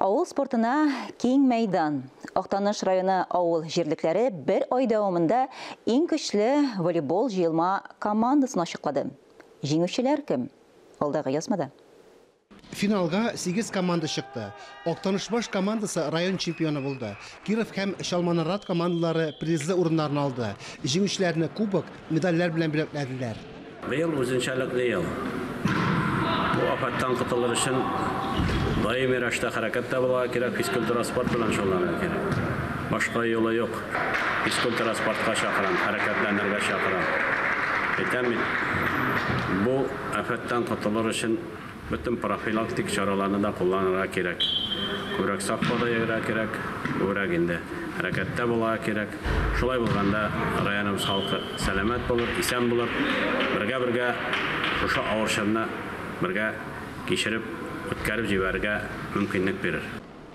Ауыл спортына кең мейдан. Актаныш районы ауыл жерліклері бір ай дәвамында ең күчле волейбол жиылма командасын ашықлады. Жеңушілер кім? Алдағы язмада. Финалга 8 команда шықты. Актанышбаш командасы район чемпионы болды. Киров һәм Шалманарат командалары призлы урыннарын алды. Жеңүчеләрне кубок, медальләр белән бүләкләделәр. Быел үзенчәлекле ел. Бу афаттан котылыр өчен даими рәвештә хәрәкәттә булырга кирәк, физкультура спорт белән шөгыльләнергә кирәк. Башка юлы юк. Физкультура спортка чакырам, хәрәкәтләнергә чакырам. Әйтәм бит, бу афаттан котылыр өчен bütün profilaktik çaralarını da kullanırlar gerek. Күбрәк сак булырга кирәк, күбрәк инде хәрәкәттә булырга кирәк. Шулай булганда районыбыз халкы сәламәт булыр, исән булыр. Бергә шушы авыр чорны бергә кичереп, үткәреп җибәрергә мөмкинлек бирер.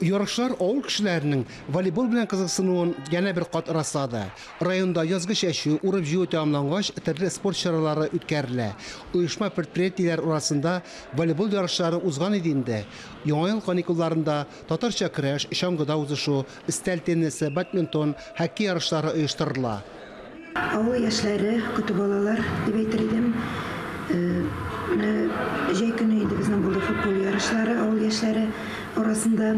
Ярышлар авыл кешеләренең волейбол белән кызыксынуын яңа бер кат раслады. Районда язгы чәчү, урып җыю тәмамлангач, төрле спорт чаралары үткәрелә. Оешма предприятиеләр арасында волейбол ярышлары узган иде инде. Яңа ел каникулларында татарча көрәш, чаңгыда узышу, өстәл теннисы, бадминтон, хоккей ярышлары оештырыла. Авыл яшьләре, көтү балалар дип әйтер идем. Җәй көне иде безнең булды футбол ярышлары, авыл яшьләре арасында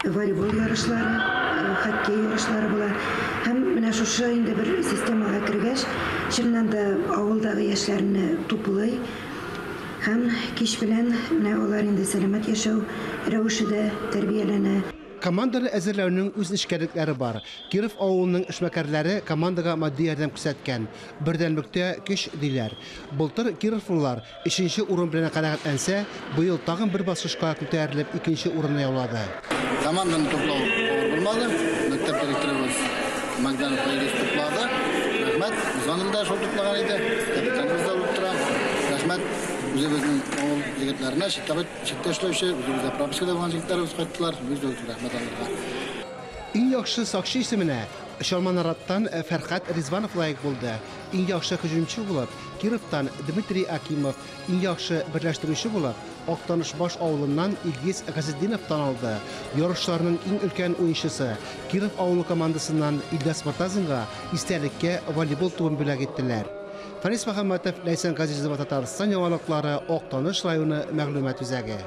волейбол ярышлары, хоккей ярышлары була. Һәм менә шушы инде бер системага кергәч, чыннан да авылдагы яшьләрне туплый. Һәм кич белән менә алар инде сәламәт яшәү рәвешендә тәрбияләнә. Команданы әзерләүнең үз эшкәрлекләре бар. Киров авылының эшмәкәрләре командага матди ярдәм күрсәткән. Бердәнлектә көч диләр. Былтыр Кировлылар 3нче урын белән канәгатьләнсә, быел тагын бер баскычка күтәрелеп 2нче урынны яулады. Команданы туплау авыр булмады. Мәктәп директорыбыз Магданов Айрис туплады. Рәхмәт. Занында шул туплаган иде. Капитаныбыз да утыра. Рәхмәт. Үзебезнең авыл егетләренә, читтә эшләүче, үзебездә пропискада булган егетләребез кайттылар. Без дә рәхмәт алырга. Иң яхшы сакчы исеменә Шалманараттан Фәрхәт Ризванов лайык булды. Иң яхшы һөҗүмче булып Кировтан Дмитрий Акимов, иң яхшы берләштерүче булып Актанышбаш авылыннан Илгиз Газетдинов танылды. Ярышларның иң өлкән уенчысы Киров авылы командасыннан Илдас Мортазинга истәлеккә волейбол туын бүләк иттеләр. Фарис Мөхәммәтов, Ләйсән Газизова, Татарстан яңалыклары, Актаныш районы мәгълүмат үзәге.